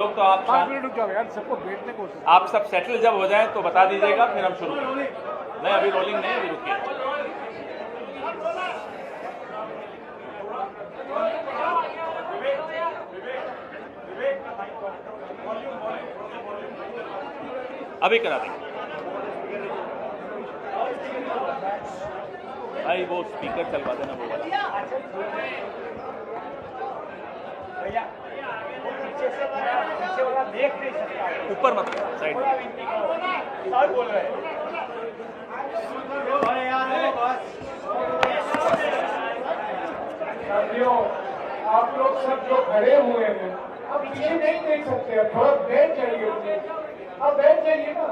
लोग तो आप 5 मिनट रुक जाओ यार, सबको बैठने को। आप सब सेटल जब हो जाए तो बता दीजिएगा, फिर हम शुरू करेंगे। नहीं, अभी रोलिंग नहीं, अभी रुकिए। अभी करा देंगे भाई, वो स्पीकर चलवा देना वो वाला। ऊपर मत, साइड बोल रहे हैं। आप लोग सब जो खड़े हुए हैं अब पीछे नहीं देख सकते, अब थोड़ा बैठ जाइए। अब बैठ जाइए ना,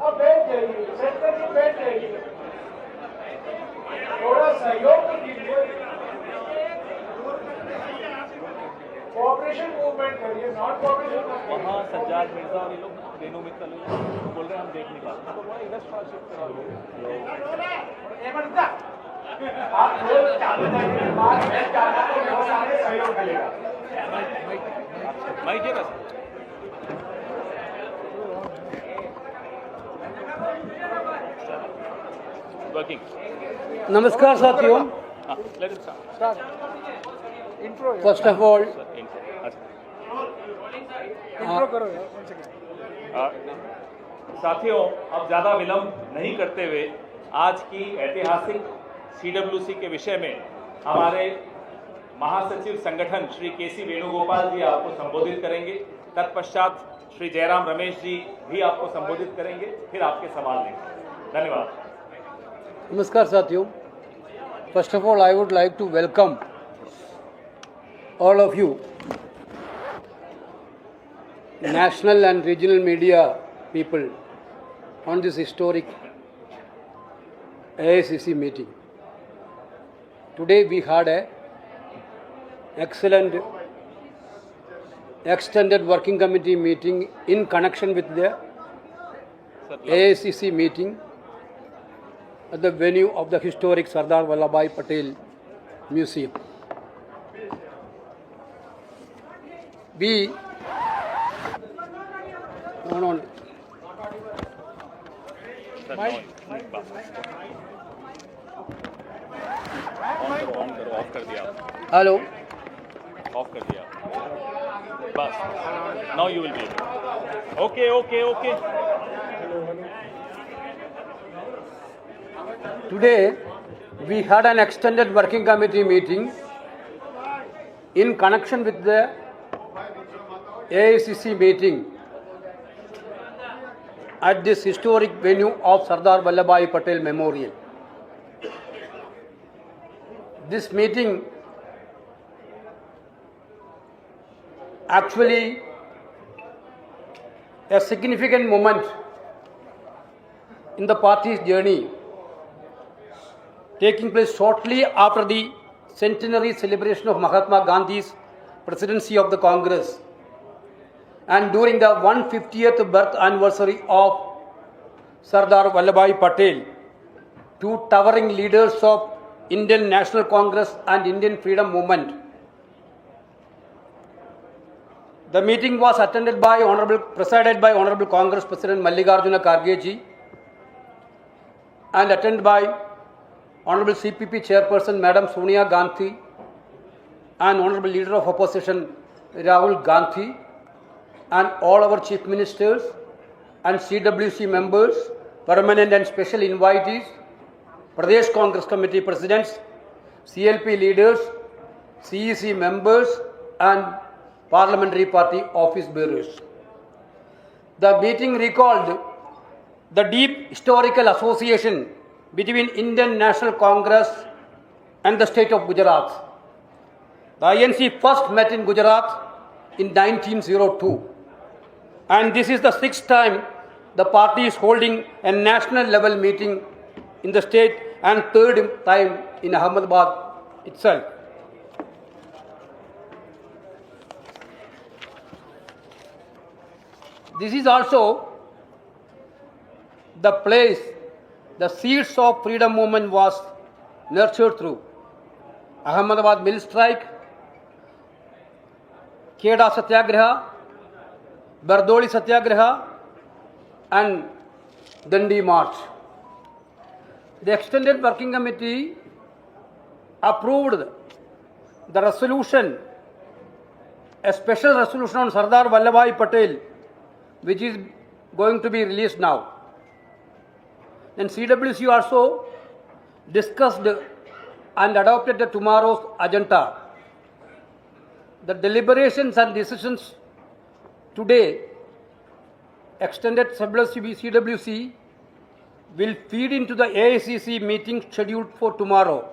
अब बैठ जाइए, सेंटर में बैठ जाइए, थोड़ा सहयोग तो कीजिए, कोऑपरेशन मूवमेंट करिए, नॉट कोऑपरेशन। वहाँ सज्जाद मिर्जा और ये लोग रेनू मित्तल बोल रहे हैं हम देख नहीं पाते, तो वहाँ इधर शिफ्ट करा लो। आप लोग चालू करने के बाद मैं चाहता हूँ बहुत सारे सहयोग मिलेगा। माइक है बस। वर्किंग। नमस्कार साथियों। फर्स्ट ऑफ ऑल इंट्रो करो यार। साथियों, अब ज़्यादा विलंब नहीं करते हुए आज की ऐतिहासिक सीडब्ल्यूसी के विषय में हमारे महासचिव संगठन श्री केसी वेणुगोपाल जी आपको संबोधित करेंगे। तत्पश्चात श्री जयराम रमेश जी भी आपको संबोधित करेंगे, फिर आपके सवाल लेंगे। धन्यवाद। नमस्कार साथियों। First of all I would like to welcome all of you, national and regional media people, on this historic AICC meeting. Today we had a excellent extended working committee meeting in connection with the AICC meeting at the venue of the historic Sardar Vallabhbhai Patel Museum. We on of कर दिया, hello. Of कर दिया बस। Now you will be okay okay okay. Today we had an extended working committee meeting in connection with the AICC meeting at this historic venue of Sardar Vallabhbhai Patel Memorial. This meeting actually a significant moment in the party's journey, taking place shortly after the centenary celebration of Mahatma Gandhi's presidency of the Congress and during the 150th birth anniversary of Sardar Vallabhbhai Patel, two towering leaders of Indian National Congress and Indian Freedom Movement. The meeting was presided by Honorable Congress President Mallikarjuna Kharge ji and attended by Honorable CPP Chairperson Madam Sonia Gandhi and Honorable Leader of Opposition Rahul Gandhi and all our Chief Ministers and CWC members, permanent and special invitees, Pradesh Congress Committee Presidents, CLP leaders, CEC members and Parliamentary Party office bearers. The meeting recalled the deep historical association between Indian National Congress and the state of Gujarat. The INC first met in Gujarat in 1902, and this is the 6th time the party is holding a national level meeting in the state and 3rd time in Ahmedabad itself. This is also the place the seeds of freedom movement was nurtured through. Ahmedabad mill strike, Kheda Satyagraha, Bardoli Satyagraha, and Dandi March. The Extended Working Committee approved the resolution, a special resolution on Sardar Vallabhbhai Patel, which is going to be released now. Then CWC also discussed and adopted the tomorrow's agenda. The deliberations and decisions today, extended CWC will feed into the AICC meeting scheduled for tomorrow,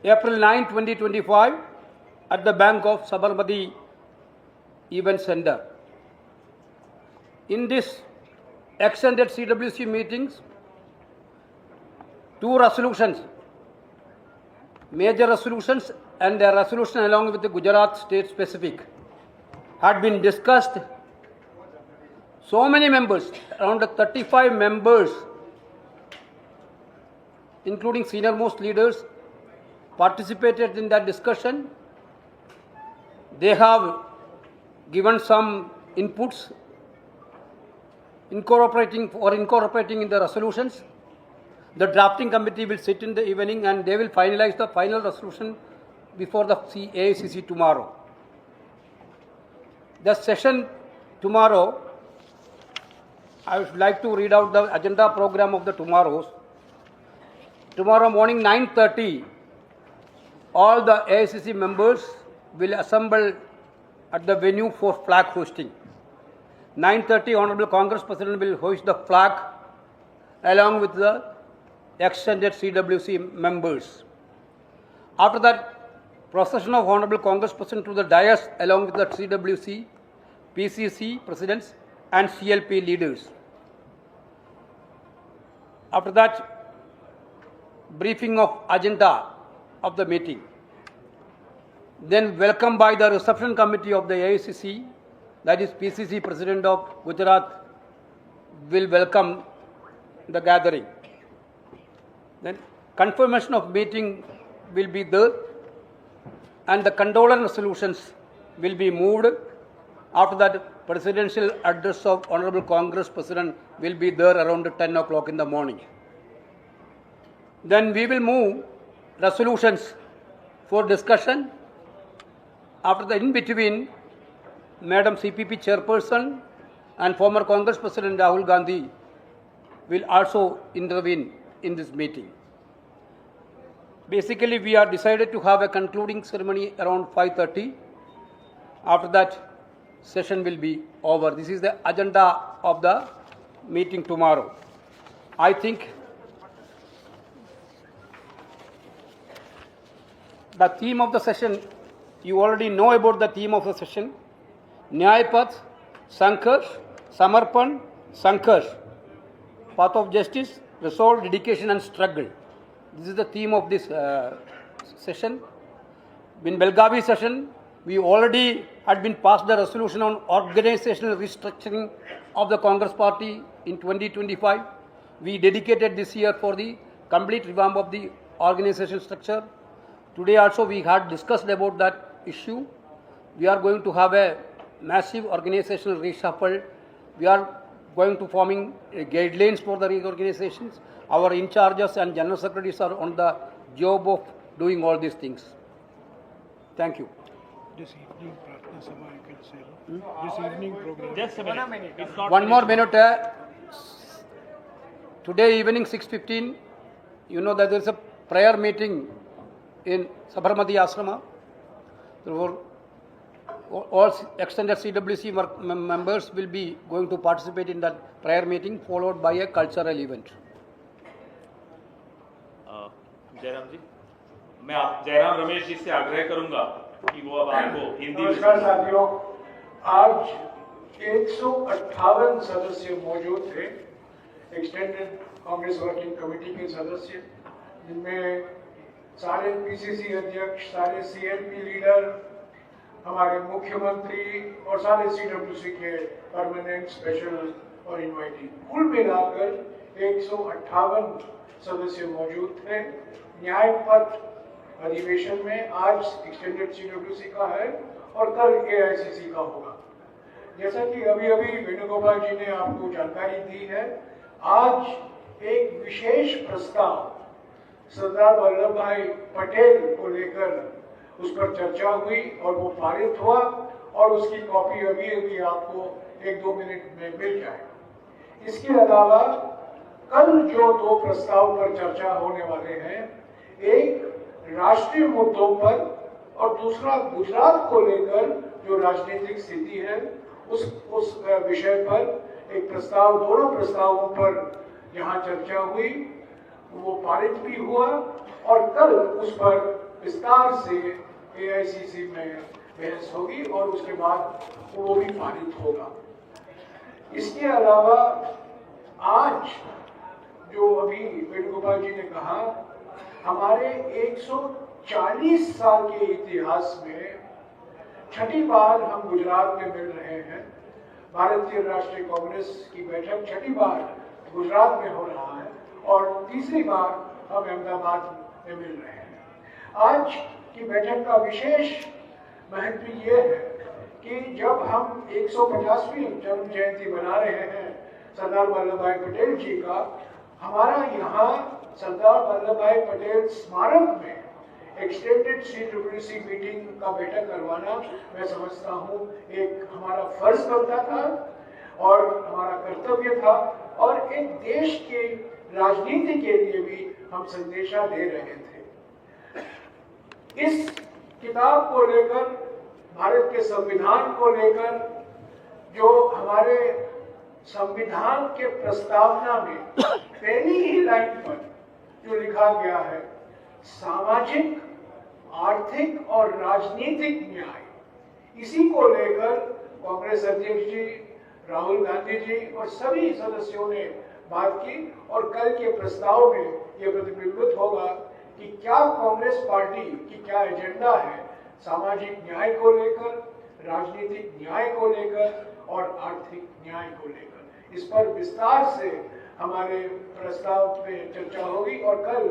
April 9, 2025, at the Bank of Sabarmati Event Center. In this extended CWC meetings, two resolutions, major resolutions and a resolution along with the Gujarat state specific, had been discussed. So many members, around 35 members, including senior most leaders, participated in that discussion. They have given some inputs incorporating in the resolutions. The drafting committee will sit in the evening and they will finalize the final resolution before the AICC tomorrow. The session tomorrow, I would like to read out the agenda program of the tomorrows. Tomorrow morning 9:30, all the AICC members will assemble at the venue for flag hosting. 9:30, Honorable Congress President will hoist the flag along with the extended CWC members. After that, procession of Honorable Congress President to the dais along with the CWC, PCC presidents and CLP leaders. After that, briefing of agenda of the meeting. Then welcome by the reception committee of the AICC, that is PCC President of Gujarat will welcome the gathering. Then confirmation of meeting will be there and the condolence resolutions will be moved. After that, presidential address of Honorable Congress President will be there around 10 o'clock in the morning. Then we will move resolutions for discussion. After the in between, Madam CPP Chairperson and former Congress President Rahul Gandhi will also intervene in this meeting. Basically, we are decided to have a concluding ceremony around 5:30. After that, session will be over. This is the agenda of the meeting tomorrow. I think the theme of the session, you already know about the theme of the session. Nyay Path, Sankarsh, Samarpan, Sankarsh. Path of justice, resolve, dedication and struggle. This is the theme of this session. In Belgavi session, we already had been passed the resolution on organizational restructuring of the Congress party in 2025. We dedicated this year for the complete revamp of the organizational structure. Today also we had discussed about that issue. We are going to have a massive organizational reshuffle. We are going to forming guidelines for the reorganizations. Our in charges and general secretaries are on the job of doing all these things. Thank you. This evening, Pratna Sabha, you can say. This evening program. Just a minute. It's not One more minute. Today evening 6:15, you know that there is a prayer meeting in Sabarmati Ashrama. Therefore, all extended CWC members will be going to participate in that prayer meeting, followed by a cultural event. Jairam ji, मैं आप जयराम रमेश जी से आग्रह करूंगा कि वो अब आपको हिंदी में नमस्कार साथियों, आज 158 सदस्य मौजूद थे, एक्सटेंडेड कांग्रेस वर्किंग कमेटी के सदस्य, जिनमें सारे पीसीसी अध्यक्ष, सारे सीएलपी लीडर, हमारे मुख्यमंत्री और सारे सीडब्ल्यूसी के परमानेंट, स्पेशल और इनवाइटी, कुल मिलाकर 158 सदस्य मौजूद थे। न्याय पथ अधिवेशन में आज एक्सटेंडेड सीडब्ल्यूसी का है और कल एआईसीसी का होगा। जैसा कि अभी अभी वेणुगोपाल जी ने आपको जानकारी दी है, आज एक विशेष प्रस्ताव सरदार वल्लभ भाई पटेल को लेकर उस पर चर्चा हुई और वो पारित हुआ और उसकी कॉपी अभी अभी आपको 1-2 मिनट में मिल जाएगी। इसके अलावा कल जो 2 प्रस्ताव पर चर्चा होने वाले हैं, एक राष्ट्रीय मुद्दों पर और दूसरा गुजरात को लेकर जो राजनीतिक स्थिति है उस विषय पर एक प्रस्ताव, दोनों प्रस्तावों पर यहाँ चर्चा हुई, वो पारित भी हुआ और कल उस पर विस्तार से एआईसीसी में बहस होगी और उसके बाद वो भी पारित होगा। इसके अलावा आज जो अभी वेणुगोपाल जी ने कहा, हमारे 140 साल के इतिहास में छठी बार हम गुजरात में मिल रहे हैं। भारतीय राष्ट्रीय कांग्रेस की बैठक छठी बार गुजरात में हो रहा है और तीसरी बार हम अहमदाबाद में मिल रहे हैं। आज की बैठक का विशेष महत्व ये है कि जब हम 150वीं जन्म जयंती मना रहे हैं सरदार वल्लभ भाई पटेल जी का, हमारा यहाँ सरदार वल्लभ भाई पटेल स्मारक में एक्सटेंडेड सीडब्ल्यूसी मीटिंग का बैठक करवाना मैं समझता हूँ एक हमारा फर्ज बनता था और हमारा कर्तव्य था और एक देश के राजनीति के लिए भी हम संदेशा दे रहे थे। इस किताब को लेकर, भारत के संविधान को लेकर, जो हमारे संविधान के प्रस्तावना में पहली ही लाइन पर जो लिखा गया है, सामाजिक, आर्थिक और राजनीतिक न्याय, इसी को लेकर कांग्रेस अध्यक्ष जी, राहुल गांधी जी और सभी सदस्यों ने बात की और कल के प्रस्ताव में यह प्रतिबिंबित होगा कि क्या कांग्रेस पार्टी की क्या एजेंडा है सामाजिक न्याय को लेकर, राजनीतिक न्याय को लेकर और आर्थिक न्याय को लेकर। इस पर विस्तार से हमारे प्रस्ताव पे चर्चा होगी और कल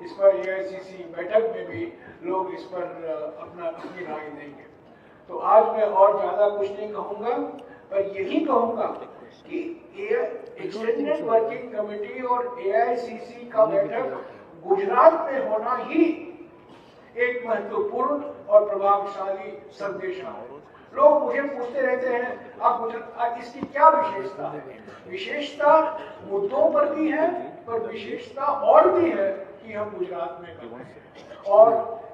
इस पर एआईसीसी बैठक में भी लोग इस पर अपनी राय देंगे। तो आज मैं और ज्यादा कुछ नहीं कहूंगा, पर यही कहूंगा कि एक्सटेंडेड वर्किंग कमेटी और एआईसीसी का बैठक गुजरात में होना ही एक महत्वपूर्ण और प्रभावशाली संदेश है। लोग मुझे पूछते रहते हैं, आप गुजरात, इसकी क्या विशेषता है? विशेषता मुद्दों पर भी है, पर विशेषता और भी है कि हम गुजरात में कर रहे हैं और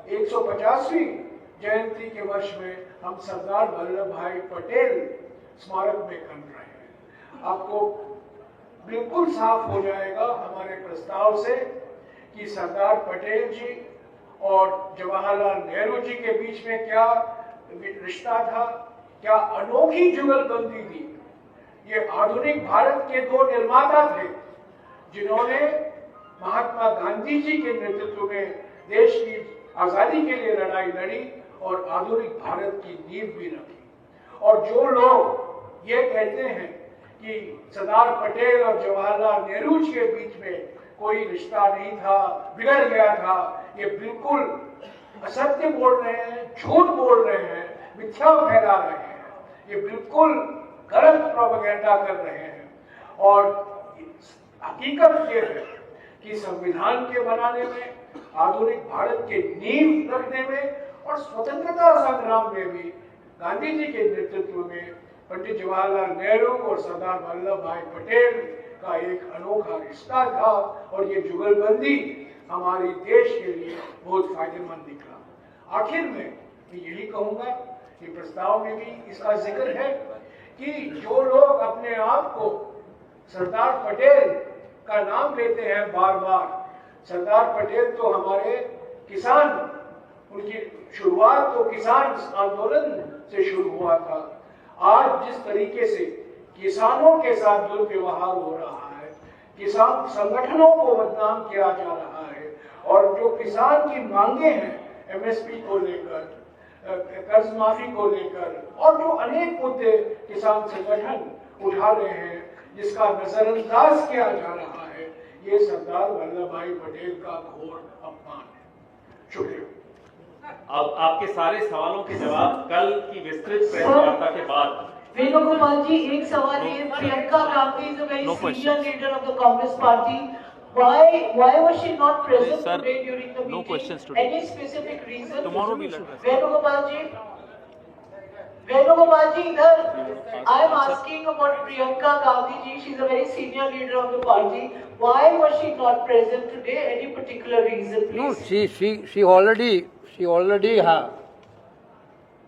150वीं जयंती के वर्ष में हम सरदार वल्लभ भाई पटेल स्मारक में कर रहे हैं। आपको बिल्कुल साफ हो जाएगा हमारे प्रस्ताव से कि सरदार पटेल जी और जवाहरलाल नेहरू जी के बीच में क्या रिश्ता था, क्या अनोखी जुगलबंदी थी। ये आधुनिक भारत के 2 निर्माता थे जिन्होंने महात्मा गांधी जी के नेतृत्व में देश की आजादी के लिए लड़ाई लड़ी और आधुनिक भारत की नींव भी रखी। और जो लोग ये कहते हैं कि सरदार पटेल और जवाहरलाल नेहरू जी के बीच में कोई रिश्ता नहीं था, बिगड़ गया था, ये बिल्कुल असत्य बोल रहे हैं, झूठ बोल रहे हैं, मिथ्या फैला रहे हैं, ये बिल्कुल गलत प्रोपेगेंडा कर रहे हैं। और हकीकत ये है कि संविधान के बनाने में, आधुनिक भारत के नींव रखने में और स्वतंत्रता संग्राम में भी गांधी जी के नेतृत्व में पंडित जवाहरलाल नेहरू और सरदार वल्लभ भाई पटेल का एक अनोखा रिश्ता था और ये जुगलबंदी हमारे देश के लिए बहुत फायदेमंद निकला। आखिर में मैं यही कहूंगा कि प्रस्ताव में भी इसका जिक्र है कि जो लोग अपने आप को सरदार पटेल का नाम लेते हैं बार बार, सरदार पटेल तो हमारे किसान, उनकी शुरुआत तो किसान आंदोलन से शुरू हुआ था। आज जिस तरीके से किसानों के साथ दुर्व्यवहार हो रहा है, किसान संगठनों को बदनाम किया जा रहा है और जो किसान की मांगे हैं एमएसपी को लेकर, कर्ज माफी को लेकर और जो अनेक मुद्दे किसान संगठन उठा रहे हैं, जिसका नजरअंदाज किया जा रहा है, ये सरदार वल्लभ भाई पटेल का घोर अपमान है। शुक्रिया। अब आपके सारे सवालों के जवाब कल की विस्तृत प्रेस वार्ता के बाद। Venugopal ji, एक सवाल ये, Priyanka Gandhi is a very senior leader of the Congress party. Why was she not present today during the meeting? Any specific reason? Tomorrow we'll address. Venugopal ji, I am asking about Priyanka Gandhi ji. She's a very senior leader of the party. Why was she not present today? Any particular reason, please? No,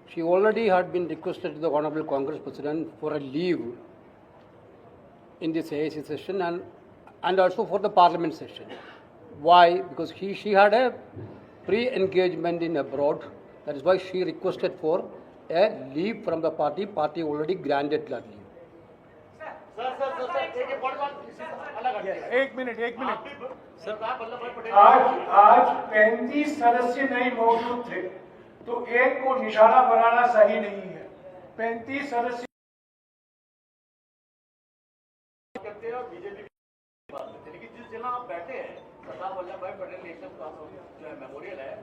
she already had been requested to the Honorable Congress President for a leave in this AIC session and also for the Parliament session. Why? Because she had a pre-engagement in abroad. That is why she requested for a leave from the party. Party already granted that leave. एक minute आज 35 सदस्य नहीं मौजूद थे, तो एक को निशाना बनाना सही नहीं है। 35 सदस्य करते हैं और बीजेपी लेकिन जिस जगह आप बैठे हैं सरदार वल्लभ भाई पटेल नेशनल जो है मेमोरियल है,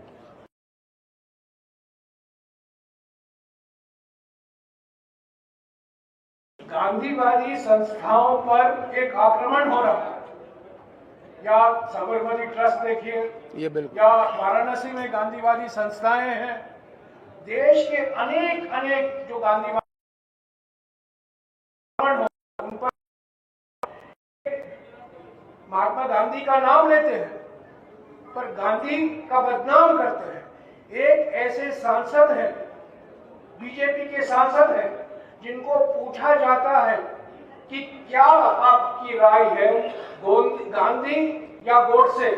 गांधीवादी संस्थाओं पर एक आक्रमण हो रहा है। या साबरमती ट्रस्ट देखिए, ये बिल्कुल, या वाराणसी में गांधीवादी संस्थाएं हैं। देश के अनेक जो गांधीवादी उन पर महात्मा गांधी का नाम लेते हैं पर गांधी का बदनाम करते हैं। एक ऐसे सांसद हैं, बीजेपी के सांसद हैं, जिनको पूछा जाता है कि क्या आपकी राय है गांधी या गोडसे,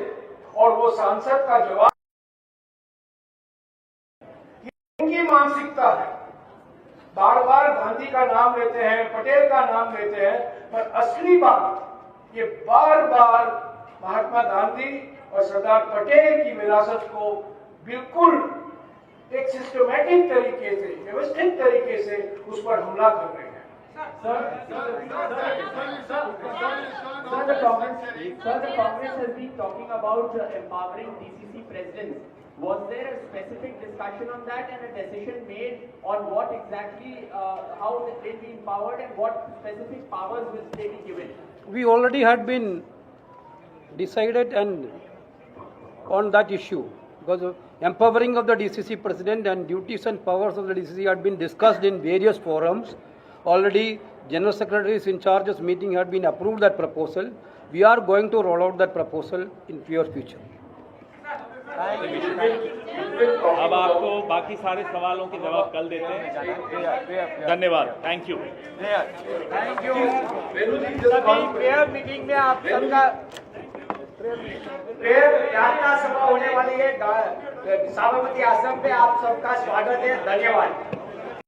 और वो सांसद का जवाब, इनकी मानसिकता है। बार बार गांधी का नाम लेते हैं, पटेल का नाम लेते हैं, पर असली बात ये बार बार महात्मा गांधी और सरदार पटेल की विरासत को बिल्कुल एक सिस्टमैटिक तरीके से, व्यवस्थित तरीके से उस पर हमला कर रहे हैं। The Congress has been talking about empowering DCC presidents. Was there a specific discussion on that and a decision made on what exactly, how they'll be empowered and what specific powers will they be given? we already had been decided and on that issue, because empowering of the DCC president and duties and powers of the DCC had been discussed in various forums. Already General Secretaries in charge's meeting had been approved that proposal. We are going to roll out that proposal in near future. अब आपको बाकी सारे सवालों के जवाब कल देते हैं। धन्यवाद, थैंक यू। प्रेयर मीटिंग में आप सबका प्रेयर प्रार्थना सभा होने वाली है साबरमती आश्रम पे, आप सबका स्वागत है। धन्यवाद।